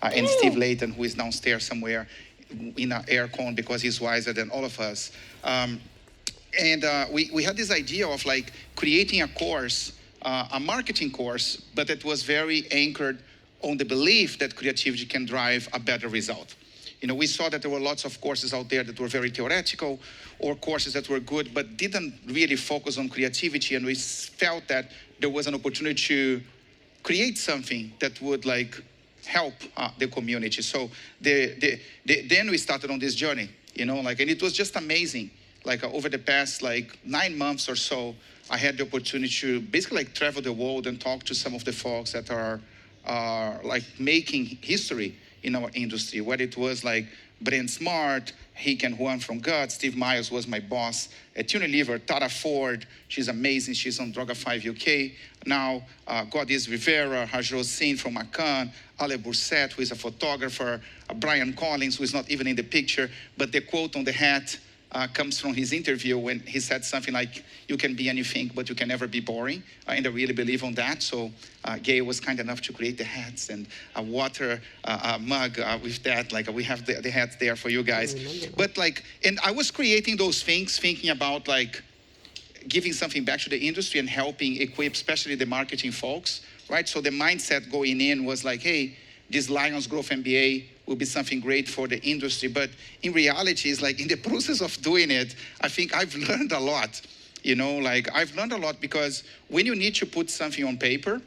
and Steve Layton, who is downstairs somewhere in an air con because he's wiser than all of us. And we had this idea of like creating a course, a marketing course, but it was very anchored on the belief that creativity can drive a better result. We saw that there were lots of courses out there that were very theoretical, or courses that were good but didn't really focus on creativity, and we felt that there was an opportunity to create something that would like help the community. So then we started on this journey, and it was just amazing. Like over the past like 9 months or so, I had the opportunity to basically like travel the world and talk to some of the folks that are like making history in our industry. Whether it was like Brent Smart, Rick and Juan from Gut, Steve Miles was my boss at Unilever, Tara Ford, she's amazing, she's on Droga5 UK now, Godis Rivera, Hajro Singh from Macan, Ale Burset, who is a photographer, Brian Collins, who is not even in the picture, but the quote on the hat comes from his interview when he said something like, "You can be anything, but you can never be boring." And I really believe on that. So Gail was kind enough to create the hats and a water mug with that. Like we have the hats there for you guys. But like, and I was creating those things, thinking about like giving something back to the industry and helping equip, especially the marketing folks, right? So the mindset going in was like, hey, this Lions Growth MBA will be something great for the industry. But in reality, it's like in the process of doing it, I think I've learned a lot. Like I've learned a lot because when you need to put something on paper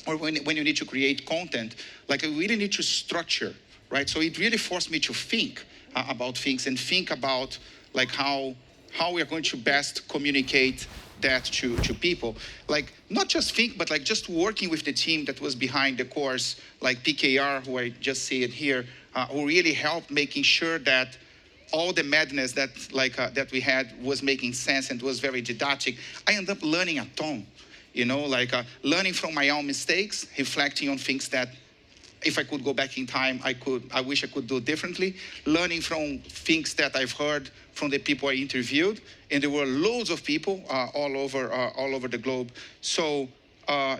or when you need to create content, like you really need to structure, right? So it really forced me to think about things and think about like how we are going to best communicate that to people. Like not just think, but like just working with the team that was behind the course, like PKR, who I just see it here, who really helped making sure that all the madness that that we had was making sense and was very didactic. I ended up learning a ton, learning from my own mistakes, reflecting on things that if I could go back in time, I wish I could do differently. Learning from things that I've heard from the people I interviewed, and there were loads of people all over the globe. So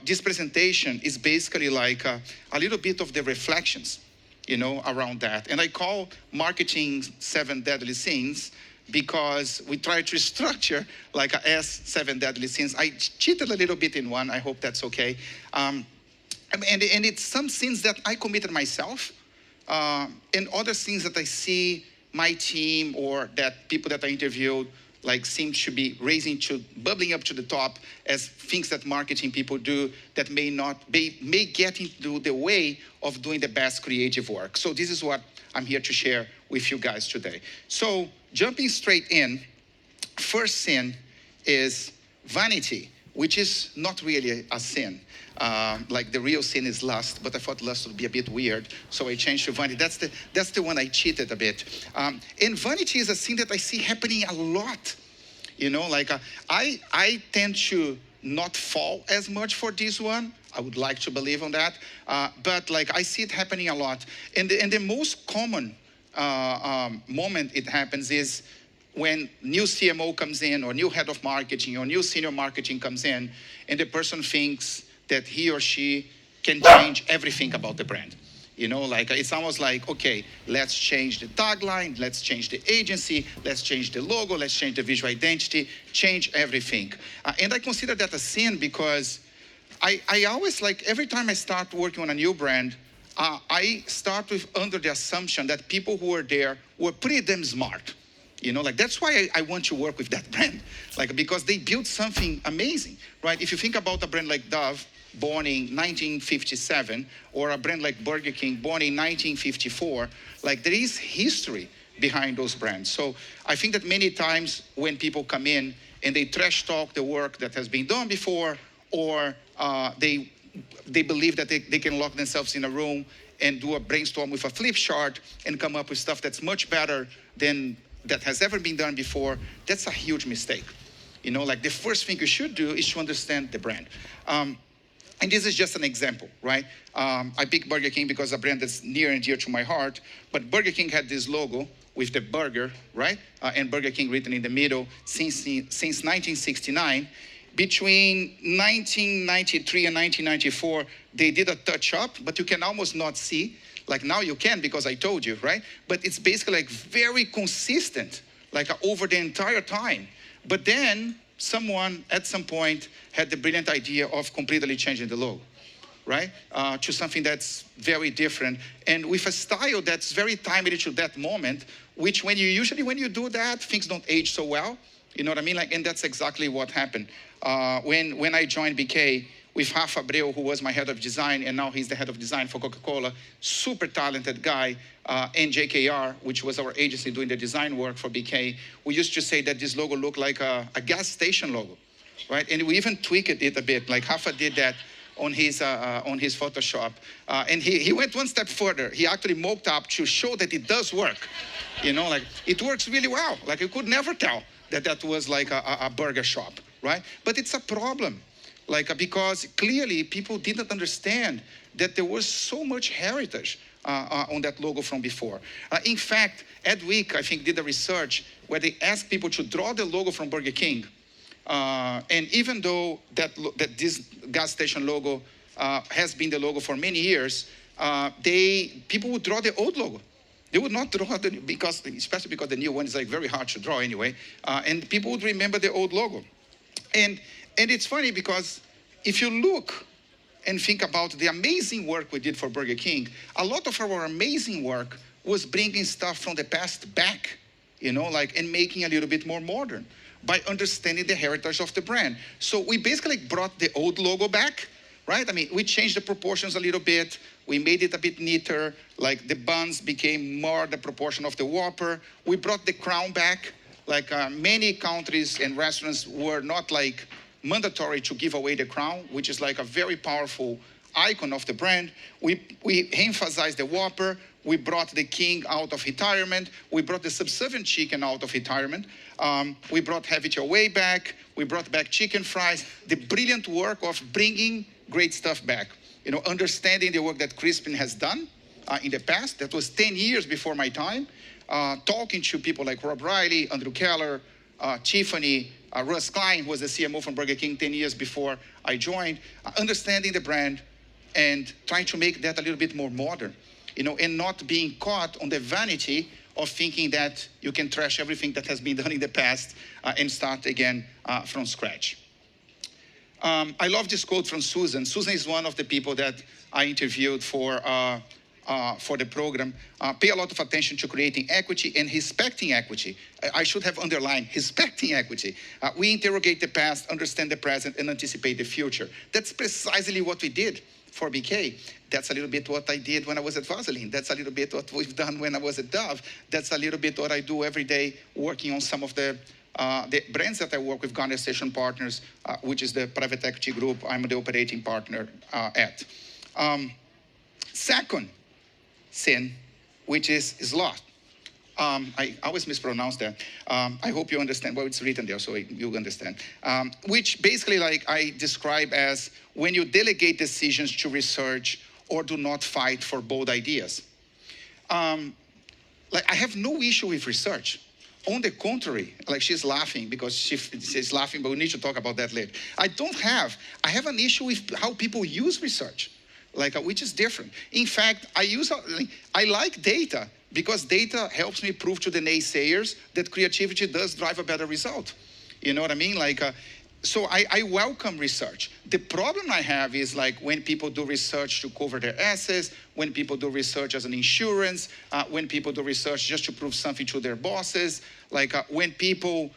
this presentation is basically like a little bit of the reflections, around that. And I call marketing 7 deadly sins because we try to structure like a S 7 deadly sins. I cheated a little bit in one. I hope that's okay. And it's some sins that I committed myself, and other sins that I see my team or that people that I interviewed like seem to be bubbling up to the top as things that marketing people do that may get into the way of doing the best creative work. So this is what I'm here to share with you guys today. So jumping straight in, first sin is vanity, which is not really a sin. Like the real sin is lust, but I thought lust would be a bit weird, so I changed to vanity. That's the one I cheated a bit. And vanity is a sin that I see happening a lot. I tend to not fall as much for this one. I would like to believe on that, but like I see it happening a lot. And the most common moment it happens is when new CMO comes in or new head of marketing or new senior marketing comes in, and the person thinks that he or she can change everything about the brand. It's almost like, okay, let's change the tagline, let's change the agency, let's change the logo, let's change the visual identity, change everything. And I consider that a sin because I always every time I start working on a new brand, I start with under the assumption that people who were there were pretty damn smart. That's why I want to work with that brand, because they built something amazing, right? If you think about a brand like Dove, born in 1957, or a brand like Burger King, born in 1954, there is history behind those brands. So I think that many times when people come in and they trash talk the work that has been done before, or they believe that they can lock themselves in a room and do a brainstorm with a flip chart and come up with stuff that's much better than that has ever been done before, that's a huge mistake. The first thing you should do is to understand the brand. And this is just an example, right? I picked Burger King because a brand that's near and dear to my heart, but Burger King had this logo with the burger, right? And Burger King written in the middle since 1969. Between 1993 and 1994, they did a touch up, but you can almost not see Like now you can because I told you, right? But it's basically like very consistent, like over the entire time. But then someone at some point had the brilliant idea of completely changing the logo, right? To something that's very different. And with a style that's very timely to that moment, which when you do that, things don't age so well. You know what I mean? Like, and that's exactly what happened. When I joined BK with Rafa Abreu, who was my head of design, and now he's the head of design for Coca-Cola, super talented guy, and JKR, which was our agency doing the design work for BK, we used to say that this logo looked like a gas station logo, right? And we even tweaked it a bit. Like Rafa did that on his Photoshop. And he went one step further. He actually mocked up to show that it does work. You know, like it works really well. Like you could never tell that was like a burger shop, right? But it's a problem. Like, because clearly people didn't understand that there was so much heritage on that logo from before. In fact, Ed Week, I think, did a research where they asked people to draw the logo from Burger King. And even though that this gas station logo has been the logo for many years, people would draw the old logo. They would not draw especially because the new one is like very hard to draw anyway. And people would remember the old logo. And it's funny because if you look and think about the amazing work we did for Burger King, a lot of our amazing work was bringing stuff from the past back, you know, like, and making a little bit more modern by understanding the heritage of the brand. So we basically brought the old logo back, right? I mean, we changed the proportions a little bit. We made it a bit neater, like the buns became more the proportion of the Whopper. We brought the crown back. Like many countries and restaurants were not like mandatory to give away the crown, which is like a very powerful icon of the brand. We emphasized the Whopper. We brought the King out of retirement. We brought the subservient chicken out of retirement. We brought Have It Your Way back. We brought back chicken fries. The brilliant work of bringing great stuff back. You know, understanding the work that Crispin has done in the past. That was 10 years before my time. Talking to people like Rob Riley, Andrew Keller, Tiffany, Russ Klein, who was the CMO from Burger King 10 years before I joined, understanding the brand and trying to make that a little bit more modern, you know, and not being caught on the vanity of thinking that you can trash everything that has been done in the past and start again from scratch. I love this quote from Susan. Susan is one of the people that I interviewed for the program. Pay a lot of attention to creating equity and respecting equity. I should have underlined respecting equity. We interrogate the past, understand the present, and anticipate the future. That's precisely what we did for BK. That's a little bit what I did when I was at Vaseline. That's a little bit what we've done when I was at Dove. That's a little bit what I do every day working on some of the brands that I work with, Garner Station Partners, which is the private equity group I'm the operating partner at. Second sin, which is sloth. I always mispronounce that. I hope you understand. Well, it's written there, so you understand. Which basically, like, I describe as when you delegate decisions to research or do not fight for bold ideas. Like, I have no issue with research. On the contrary, like, she's laughing because she's laughing, but we need to talk about that later. I have an issue with how people use research, like, which is different. In fact, I like data because data helps me prove to the naysayers that creativity does drive a better result. You know what I mean? Like, so I welcome research. The problem I have is like when people do research to cover their assets, when people do research as an insurance, when people do research just to prove something to their bosses, like when people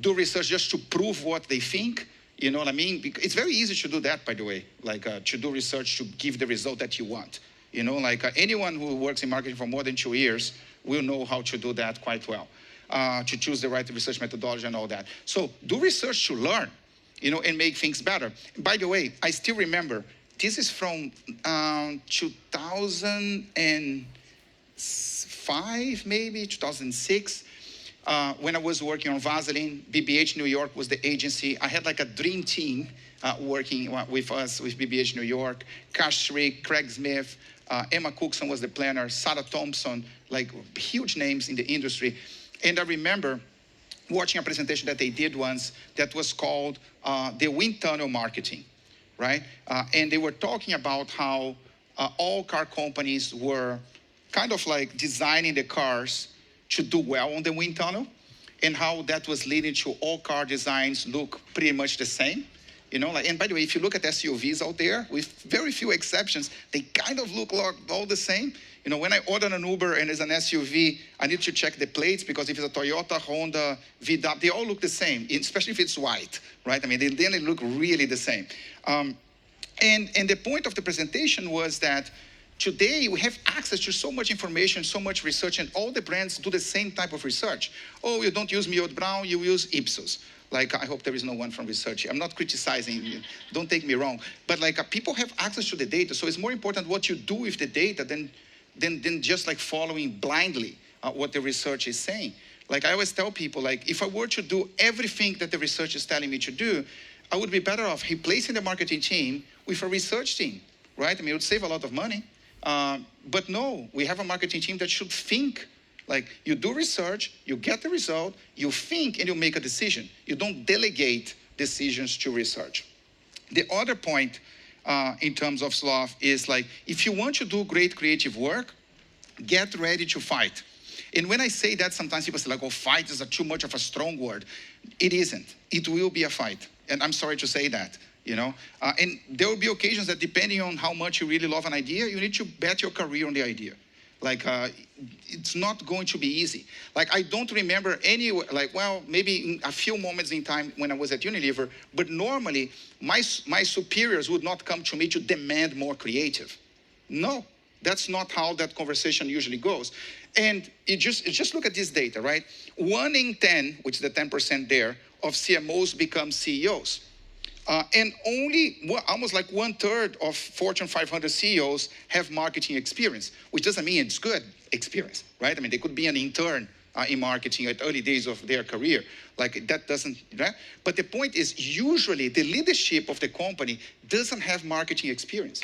do research just to prove what they think. You know what I mean? It's very easy to do that, by the way, like to do research to give the result that you want. You know, like anyone who works in marketing for more than 2 years will know how to do that quite well, to choose the right research methodology and all that. So do research to learn, you know, and make things better. By the way, I still remember, this is from 2005, maybe, 2006. When I was working on Vaseline, BBH New York was the agency. I had like a dream team working with us, with BBH New York. Cash Schrick, Craig Smith, Emma Cookson was the planner, Sarah Thompson, like huge names in the industry. And I remember watching a presentation that they did once that was called the Wind Tunnel Marketing, right? And they were talking about how all car companies were kind of like designing the cars to do well on the wind tunnel, and how that was leading to all car designs look pretty much the same. And by the way, if you look at SUVs out there, with very few exceptions, they kind of look like all the same. When I order an Uber and it's an SUV, I need to check the plates, because if it's a Toyota, Honda, VW, they all look the same, especially if it's white, right? I mean, they look really the same. And the point of the presentation was that today we have access to so much information, so much research, and all the brands do the same type of research. Oh, you don't use Millward Brown, you use Ipsos. Like, I hope there is no one from research. I'm not criticizing you, don't take me wrong. But people have access to the data, so it's more important what you do with the data than just following blindly what the research is saying. I always tell people, if I were to do everything that the research is telling me to do, I would be better off replacing the marketing team with a research team, right? I mean, it would save a lot of money. But no, we have a marketing team that should think. You do research, you get the result, you think, and you make a decision. You don't delegate decisions to research. The other point in terms of sloth is if you want to do great creative work, get ready to fight. And when I say that, sometimes people say oh, fight is too much of a strong word. It isn't. It will be a fight. And I'm sorry to say that. And there will be occasions that, depending on how much you really love an idea, you need to bet your career on the idea. It's not going to be easy. I don't remember any, maybe in a few moments in time when I was at Unilever, but normally my superiors would not come to me to demand more creative. No, that's not how that conversation usually goes. And just look at this data, right? 1 in 10, which is the 10% there, of CMOs become CEOs. And only almost 1/3 of Fortune 500 CEOs have marketing experience, which doesn't mean it's good experience, right? I mean, they could be an intern in marketing at early days of their career. That doesn't, right? But the point is, usually the leadership of the company doesn't have marketing experience.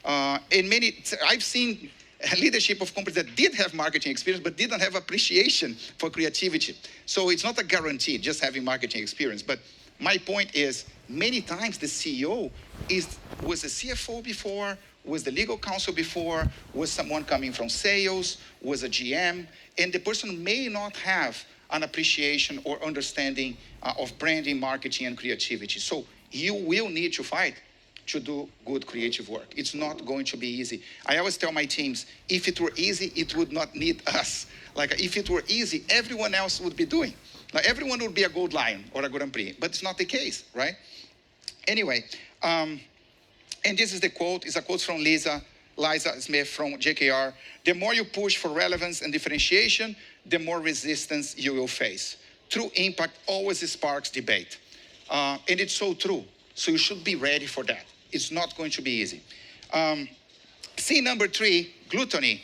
I've seen leadership of companies that did have marketing experience but didn't have appreciation for creativity. So it's not a guarantee just having marketing experience. But my point is, many times the CEO was a CFO before, was the legal counsel before, was someone coming from sales, was a GM, and the person may not have an appreciation or understanding of branding, marketing, and creativity. So you will need to fight to do good creative work. It's not going to be easy. I always tell my teams, if it were easy, it would not need us. If it were easy, everyone else would be doing. Everyone would be a Gold Lion or a Grand Prix, but it's not the case, right? Anyway, and this is the quote. It's a quote from Liza Smith from JKR. The more you push for relevance and differentiation, the more resistance you will face. True impact always sparks debate. And it's so true. So you should be ready for that. It's not going to be easy. C number 3, gluttony.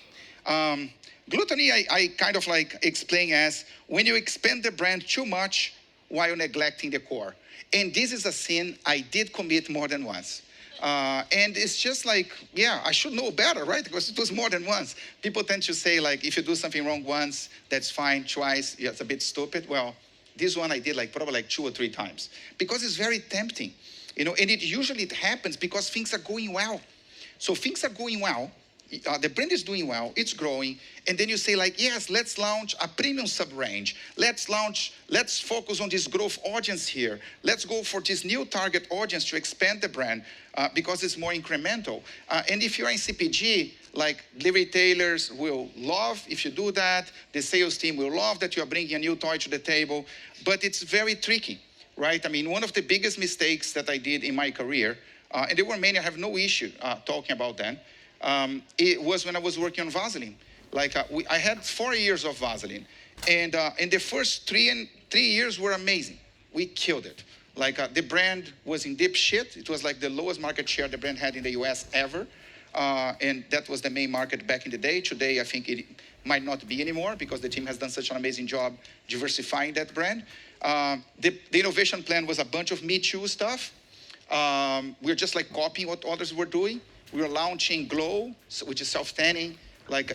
Gluttony, I kind of explain as when you expand the brand too much while neglecting the core. And this is a sin I did commit more than once. And it's just I should know better, right? Because it was more than once. People tend to say, if you do something wrong once, that's fine. Twice, yeah, it's a bit stupid. Well, this one I did probably 2 or 3 times. Because it's very tempting. And it usually happens because things are going well. So things are going well. The brand is doing well, it's growing, and then you say yes, let's launch a premium sub-range. Let's focus on this growth audience here. Let's go for this new target audience to expand the brand because it's more incremental. And if you're in CPG, the retailers will love if you do that. The sales team will love that you are bringing a new toy to the table, but it's very tricky, right? I mean, one of the biggest mistakes that I did in my career, and there were many, I have no issue talking about them, it was when I was working on Vaseline. I had 4 years of Vaseline, and the first 3 years were amazing. We killed it. The brand was in deep shit. It was the lowest market share the brand had in the US ever, and that was the main market back in the day. Today, I think it might not be anymore because the team has done such an amazing job diversifying that brand. The innovation plan was a bunch of Me Too stuff. We were just copying what others were doing. We were launching Glow, which is self-tanning,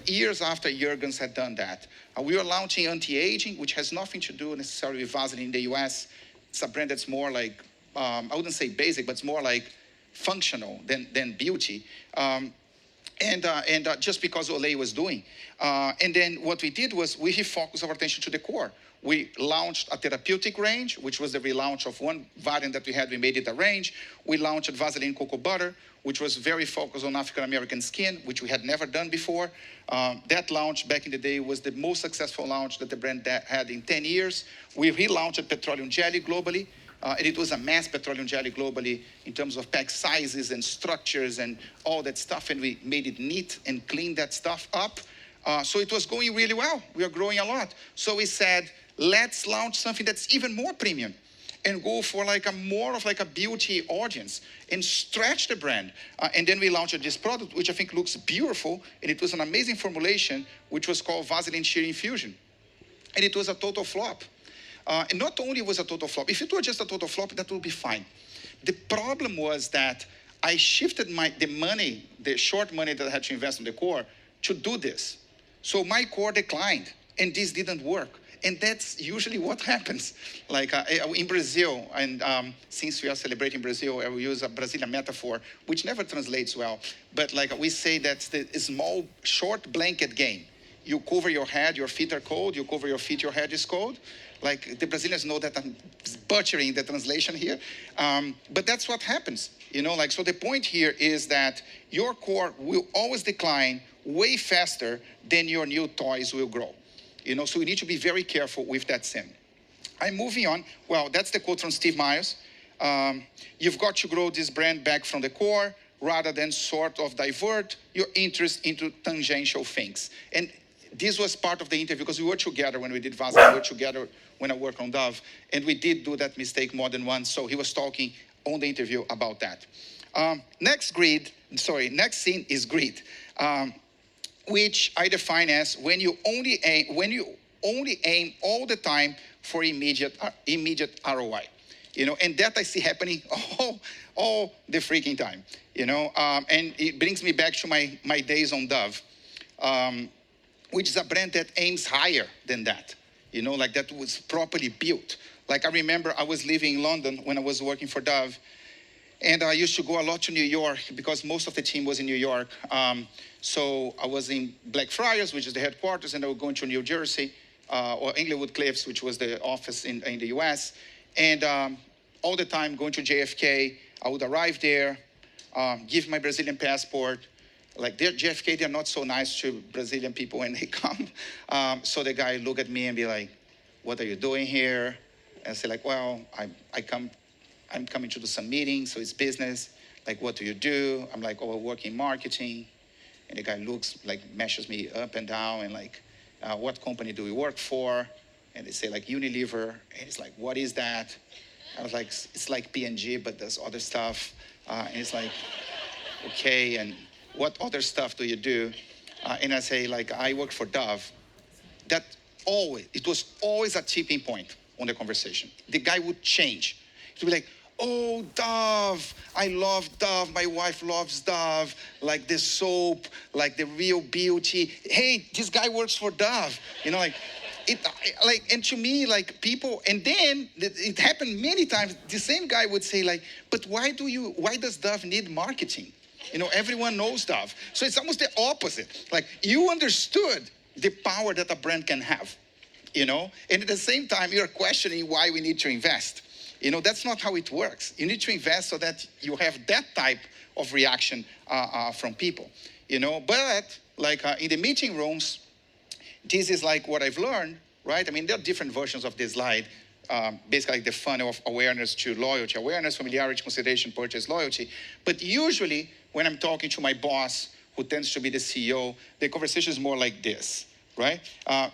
years after Jergens had done that. We were launching anti-aging, which has nothing to do necessarily with Vaseline in the US. It's a brand that's more I wouldn't say basic, but it's more functional than beauty. and just because Olay was doing. And then what we did was we refocused our attention to the core. We launched a therapeutic range, which was the relaunch of one variant that we had. We made it a range. We launched Vaseline Cocoa Butter, which was very focused on African American skin, which we had never done before. That launch back in the day was the most successful launch that the brand had in 10 years. We relaunched petroleum jelly globally. And it was a mass petroleum jelly globally in terms of pack sizes and structures and all that stuff. And we made it neat and cleaned that stuff up. So it was going really well. We are growing a lot. So we said, let's launch something that's even more premium and go for like a more of like a beauty audience and stretch the brand. And then we launched this product, which I think looks beautiful. And it was an amazing formulation, which was called Vaseline Sheer Infusion. And it was a total flop. And not only was a total flop, if it were just a total flop, that would be fine. The problem was that I shifted the short money that I had to invest in the core to do this. So my core declined, and this didn't work. And that's usually what happens. Like in Brazil, and since we are celebrating Brazil, I will use a Brazilian metaphor, which never translates well. But like we say that's the small, short blanket game. You cover your head, your feet are cold. You cover your feet, your head is cold. Like the Brazilians know that I'm butchering the translation here. But that's what happens. So the point here is that your core will always decline way faster than your new toys will grow. So we need to be very careful with that sin. I'm moving on. Well, that's the quote from Steve Miles. You've got to grow this brand back from the core rather than sort of divert your interest into tangential things. And this was part of the interview because we were together when we did Vaseline. We were together when I worked on Dove. And we did do that mistake more than once. So he was talking on the interview about that. Next scene is greed, which I define as when you only aim all the time for immediate ROI. And that I see happening all the freaking time. And it brings me back to my days on Dove. Which is a brand that aims higher than that, like that was properly built. Like I remember I was living in London when I was working for Dove, and I used to go a lot to New York because most of the team was in New York. So I was in Blackfriars, which is the headquarters, and I would go into New Jersey, or Englewood Cliffs, which was the office in the US. And all the time going to JFK, I would arrive there, give my Brazilian passport. Like JFK, they're not so nice to Brazilian people when they come. So the guy look at me and be like, "What are you doing here?" And I say like, "Well, I'm coming to do some meetings, so it's business." Like, "What do you do?" I'm like, "Oh, I work in marketing." And the guy looks like, measures me up and down and like, "What company do we work for?" And they say like Unilever. And it's like, "What is that?" I was like, "It's like P&G, but there's other stuff." And it's like, "Okay, and what other stuff do you do?" And I say, like, "I work for Dove." It was always a tipping point on the conversation. The guy would change. He'd be like, "Oh, Dove, I love Dove. My wife loves Dove. Like the soap, like the real beauty. Hey, this guy works for Dove." And to me, like people, and then it happened many times. The same guy would say like, "But why does Dove need marketing? Everyone knows Dove." So it's almost the opposite. Like you understood the power that a brand can have, and at the same time, you're questioning why we need to invest. That's not how it works. You need to invest so that you have that type of reaction from people, But like in the meeting rooms, this is like what I've learned, right? I mean, there are different versions of this slide. Basically like the funnel of awareness to loyalty, awareness, familiarity, consideration, purchase, loyalty. But usually when I'm talking to my boss, who tends to be the CEO, the conversation is more like this, right?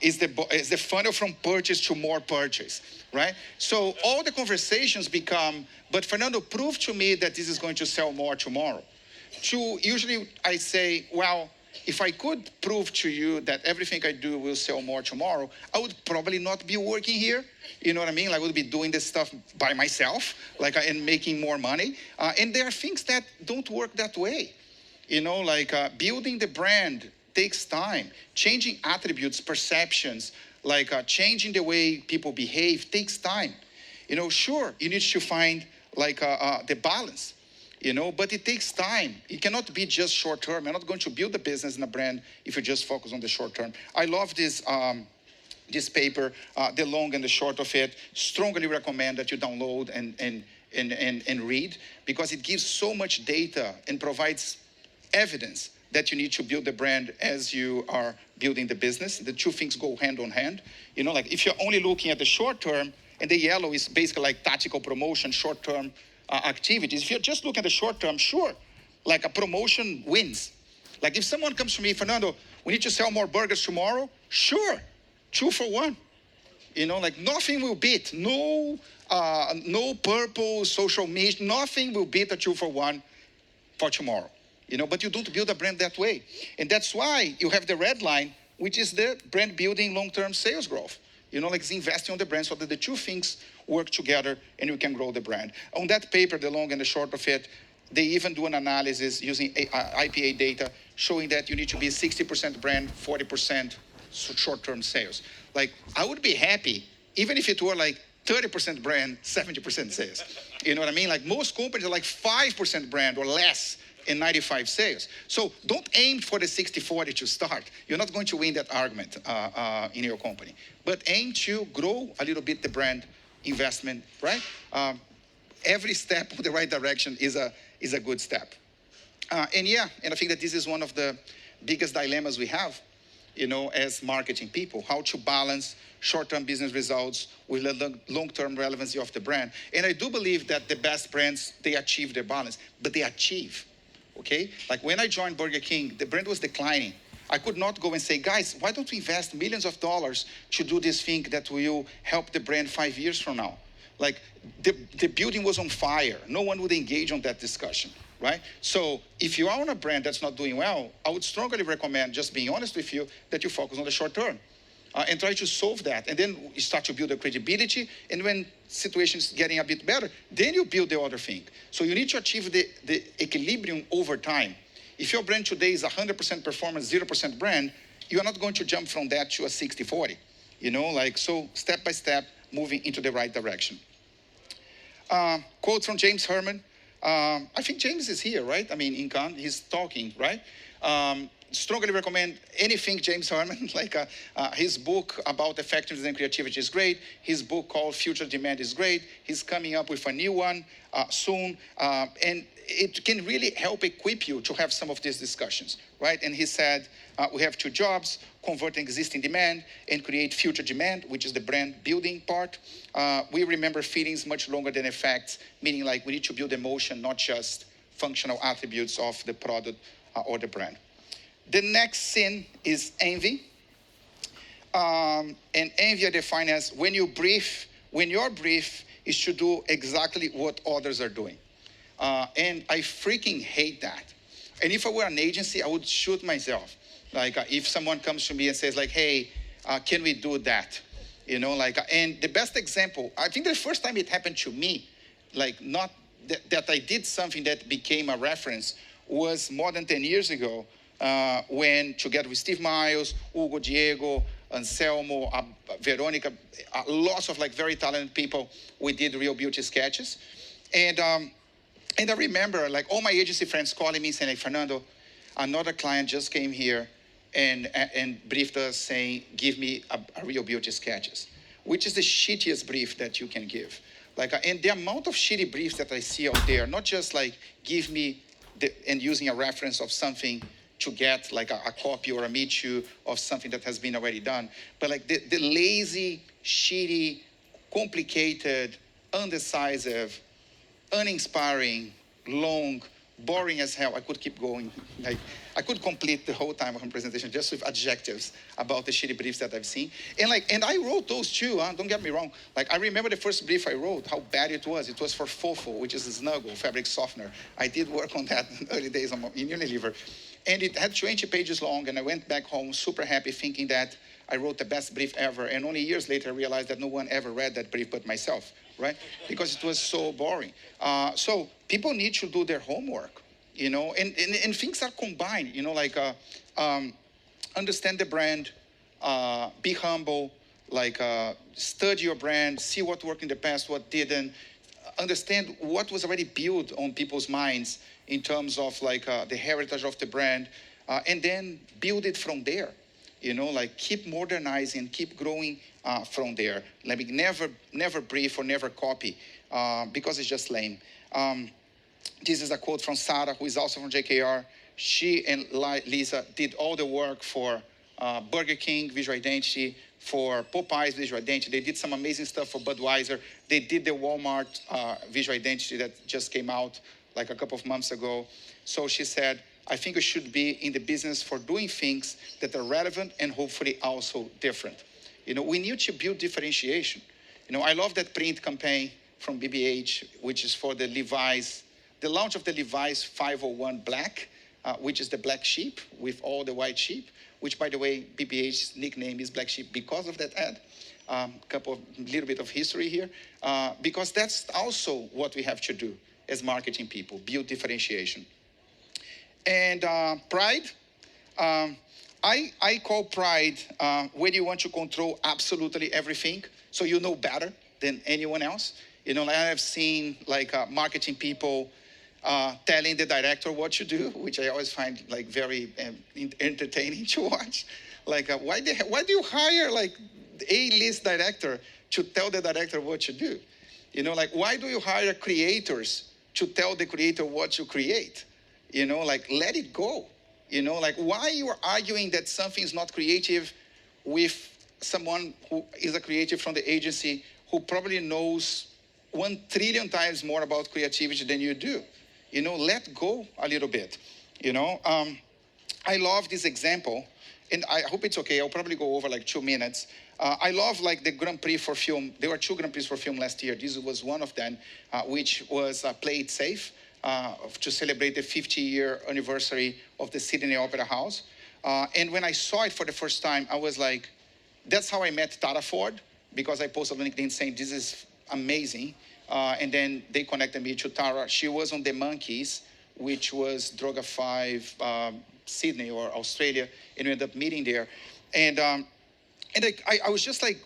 Is the funnel from purchase to more purchase, right? So all the conversations become, "But Fernando, prove to me that this is going to sell more tomorrow." Usually I say, "Well, if I could prove to you that everything I do will sell more tomorrow, I would probably not be working here." You know what I mean? Like I would be doing this stuff by myself, and making more money. And there are things that don't work that way. Building the brand takes time. Changing attributes, perceptions, changing the way people behave takes time. Sure, you need to find the balance. but it takes time. It cannot be just short term. You're not going to build a business and a brand if you just focus on the short term. I love this paper, the long and the short of it. Strongly recommend that you download and read, because it gives so much data and provides evidence that you need to build the brand as you are building the business. The two things go hand on hand. Like if you're only looking at the short term, and the yellow is basically like tactical promotion, short term activities. If you're just looking at the short term, sure, like a promotion wins. Like if someone comes to me, Fernando, we need to sell more burgers tomorrow, sure, 2 for 1. Like nothing will beat, no purple social media, nothing will beat a 2 for 1 for tomorrow. But you don't build a brand that way. And that's why you have the red line, which is the brand building long-term sales growth. Like it's investing on the brand so that the two things work together and you can grow the brand. On that paper, the long and the short of it, they even do an analysis using IPA data showing that you need to be 60% brand, 40% short-term sales. Like, I would be happy even if it were like 30% brand, 70% sales. You know what I mean? Like most companies are like 5% brand or less and 95 sales. So don't aim for the 60-40 to start. You're not going to win that argument in your company. But aim to grow a little bit the brand investment, right? Every step in the right direction is a good step. And I think that this is one of the biggest dilemmas we have, as marketing people, how to balance short-term business results with the long-term relevancy of the brand. And I do believe that the best brands, they achieve their balance, but they achieve. Okay? Like when I joined Burger King, the brand was declining. I could not go and say, guys, why don't we invest millions of dollars to do this thing that will help the brand 5 years from now? Like the building was on fire. No one would engage on that discussion, right? So if you are on a brand that's not doing well, I would strongly recommend, just being honest with you, that you focus on the short term. And try to solve that. And then you start to build a credibility. And when situation's getting a bit better, then you build the other thing. So you need to achieve the equilibrium over time. If your brand today is 100% performance, 0% brand, you are not going to jump from that to a 60-40. So step by step, moving into the right direction. Quote from James Herman. I think James is here, right? In Cannes, he's talking, right? Strongly recommend anything James Herman, like his book about effectiveness and creativity is great. His book called Future Demand is great. He's coming up with a new one soon. And it can really help equip you to have some of these discussions, right? And he said, we have 2 jobs: convert existing demand and create future demand, which is the brand building part. We remember feelings much longer than effects, meaning like we need to build emotion, not just functional attributes of the product or the brand. The next sin is envy. And envy I define as when your brief is to do exactly what others are doing. And I freaking hate that. And if I were an agency, I would shoot myself. Like if someone comes to me and says like, hey, can we do that? And the best example, I think the first time it happened to me, like not that I did something that became a reference, was more than 10 years ago. When together with Steve Miles, Hugo, Diego, Anselmo, Veronica, lots of like very talented people, we did Real Beauty sketches. And I remember like all my agency friends calling me saying, like, Fernando, another client just came here and briefed us saying, give me a Real Beauty sketches, which is the shittiest brief that you can give. And the amount of shitty briefs that I see out there, not just like give me and using a reference of something to get like a copy or a meet you of something that has been already done. But like the lazy, shitty, complicated, undecisive, uninspiring, long, boring as hell. I could keep going. Like I could complete the whole time of my presentation just with adjectives about the shitty briefs that I've seen. And I wrote those too, don't get me wrong. Like I remember the first brief I wrote, how bad it was. It was for Fofo, which is a Snuggle fabric softener. I did work on that in early days in Unilever. And it had 20 pages long, and I went back home super happy thinking that I wrote the best brief ever. And only years later, I realized that no one ever read that brief but myself, right? Because it was so boring. So people need to do their homework, and things are combined, understand the brand, be humble, study your brand, see what worked in the past, what didn't, understand what was already built on people's minds in terms of like the heritage of the brand, and then build it from there. Like keep modernizing, keep growing from there. Like never brief or never copy, because it's just lame. This is a quote from Sarah, who is also from JKR. She and Lisa did all the work for Burger King visual identity, for Popeyes visual identity. They did some amazing stuff for Budweiser. They did the Walmart visual identity that just came out like a couple of months ago. So she said, I think we should be in the business for doing things that are relevant and hopefully also different. We need to build differentiation. I love that print campaign from BBH, which is for the Levi's, the launch of the Levi's 501 Black, which is the black sheep with all the white sheep, which, by the way, BBH's nickname is Black Sheep because of that ad. Little bit of history here, because that's also what we have to do as marketing people, build differentiation. And pride, I call pride when you want to control absolutely everything, so you know better than anyone else. Like I have seen like marketing people telling the director what to do, which I always find like very entertaining to watch. Like why do you hire like A-list director to tell the director what to do? Like why do you hire creators to tell the creator what to create? Like let it go. Like why you are arguing that something is not creative with someone who is a creative from the agency who probably knows 1 trillion times more about creativity than you do? Let go a little bit. I love this example, and I hope it's okay. I'll probably go over like 2 minutes. I love like the Grand Prix for film. There were 2 Grand Prix for film last year. This was one of them, which was Play It Safe, to celebrate the 50-year anniversary of the Sydney Opera House. And when I saw it for the first time, I was like, that's how I met Tara Ford, because I posted on LinkedIn saying, this is amazing. And then they connected me to Tara. She was on the Monkeys, which was Droga 5, Sydney or Australia, and we ended up meeting there. And I was just like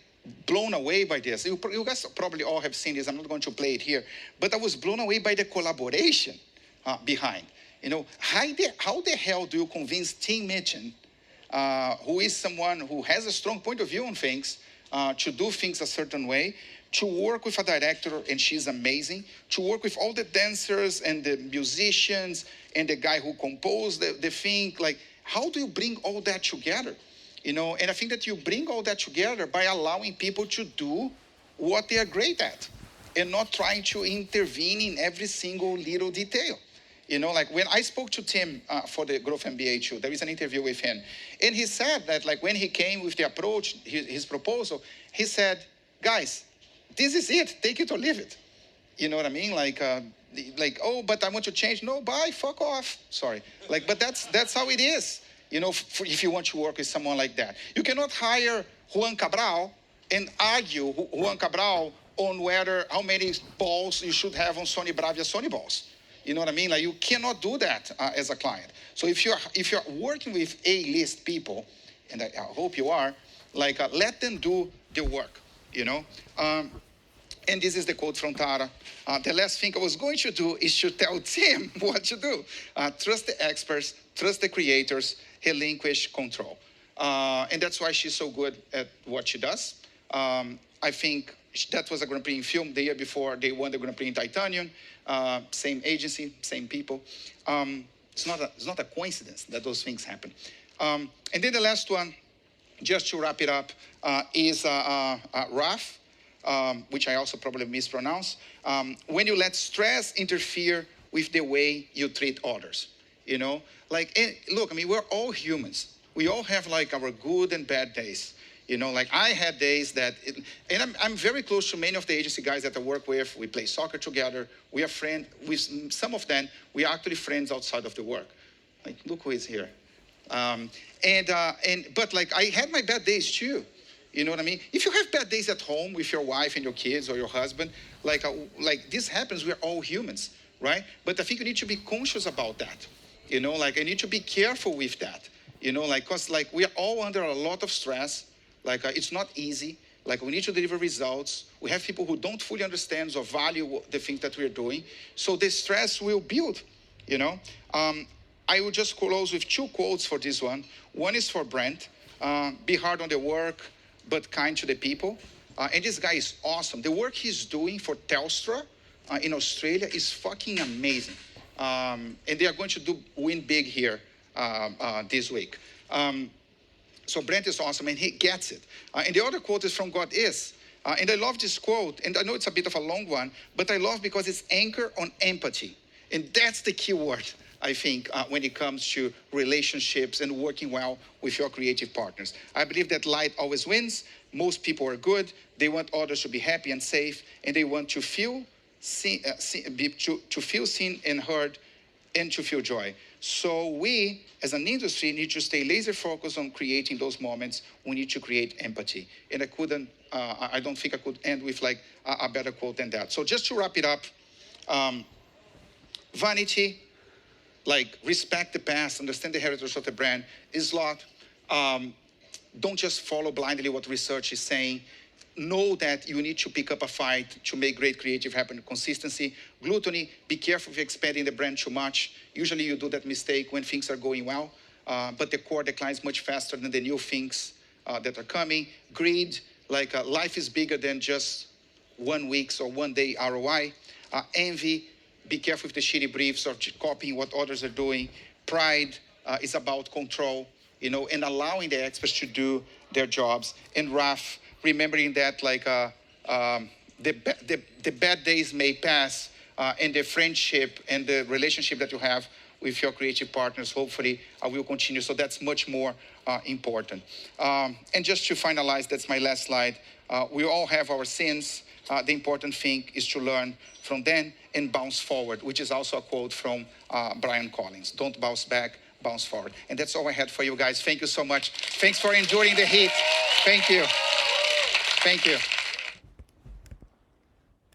blown away by this. You guys probably all have seen this. I'm not going to play it here. But I was blown away by the collaboration behind. How the hell do you convince Tim Minchin, who is someone who has a strong point of view on things, to do things a certain way, to work with a director, and she's amazing, to work with all the dancers and the musicians and the guy who composed the thing? Like, how do you bring all that together? And I think that you bring all that together by allowing people to do what they are great at and not trying to intervene in every single little detail. Like when I spoke to Tim for the Growth MBA too, there is an interview with him. And he said that like when he came with the approach, his proposal, he said, guys, this is it, take it or leave it. You know what I mean? Like, oh, but I want to change. No, bye, fuck off. Sorry. Like, but that's how it is. If you want to work with someone like that. You cannot hire Juan Cabral and argue Juan Cabral on how many balls you should have on Sony Bravia Sony balls. You know what I mean? Like you cannot do that as a client. So if you're working with A-list people, and I hope you are, like let them do the work, And this is the quote from Tara. The last thing I was going to do is to tell Tim what to do. Trust the experts, trust the creators, relinquish control. And that's why she's so good at what she does. I think that was a Grand Prix in film. The year before, they won the Grand Prix in Titanium. Same agency, same people. It's not a coincidence that those things happen. And then the last one, just to wrap it up, is RAF, which I also probably mispronounce. When you let stress interfere with the way you treat others, look, I mean, we're all humans. We all have like our good and bad days. Like I had days that, and I'm very close to many of the agency guys that I work with. We play soccer together. We are friends with some of them. We are actually friends outside of the work. Like, look who is here. But like I had my bad days too. You know what I mean? If you have bad days at home with your wife and your kids or your husband, like this happens, we're all humans, right? But I think you need to be conscious about that. Like I need to be careful with that. Cause like we are all under a lot of stress. Like it's not easy. Like we need to deliver results. We have people who don't fully understand or value the things that we're doing. So the stress will build, you know. I will just close with 2 quotes for this one. One is for Brent. Be hard on the work, but kind to the people. And this guy is awesome. The work he's doing for Telstra in Australia is fucking amazing. And they are going to win big here this week. So Brent is awesome, and he gets it. And the other quote is from God Is. And I love this quote, and I know it's a bit of a long one, but I love because it's anchored on empathy. And that's the key word, I think, when it comes to relationships and working well with your creative partners. I believe that light always wins. Most people are good. They want others to be happy and safe, and they want to feel seen and heard, and to feel joy. So we, as an industry, need to stay laser focused on creating those moments. We need to create empathy. And I don't think I could end with like a better quote than that. So just to wrap it up, vanity, like respect the past, understand the heritage of the brand, is lot. Don't just follow blindly what research is saying. Know that you need to pick up a fight to make great creative happen. Consistency. Gluttony, be careful if you're expanding the brand too much. Usually you do that mistake when things are going well, but the core declines much faster than the new things that are coming. Greed, like life is bigger than just 1 week's or 1 day ROI. Envy, be careful with the shitty briefs or copying what others are doing. Pride is about control, you know, and allowing the experts to do their jobs. And wrath, remembering that like the bad days may pass, and the friendship and the relationship that you have with your creative partners hopefully will continue. So that's much more important. And just to finalize, that's my last slide. We all have our sins. The important thing is to learn from them and bounce forward, which is also a quote from Brian Collins. Don't bounce back, bounce forward. And that's all I had for you guys. Thank you so much. Thanks for enduring the heat. Thank you. Thank you.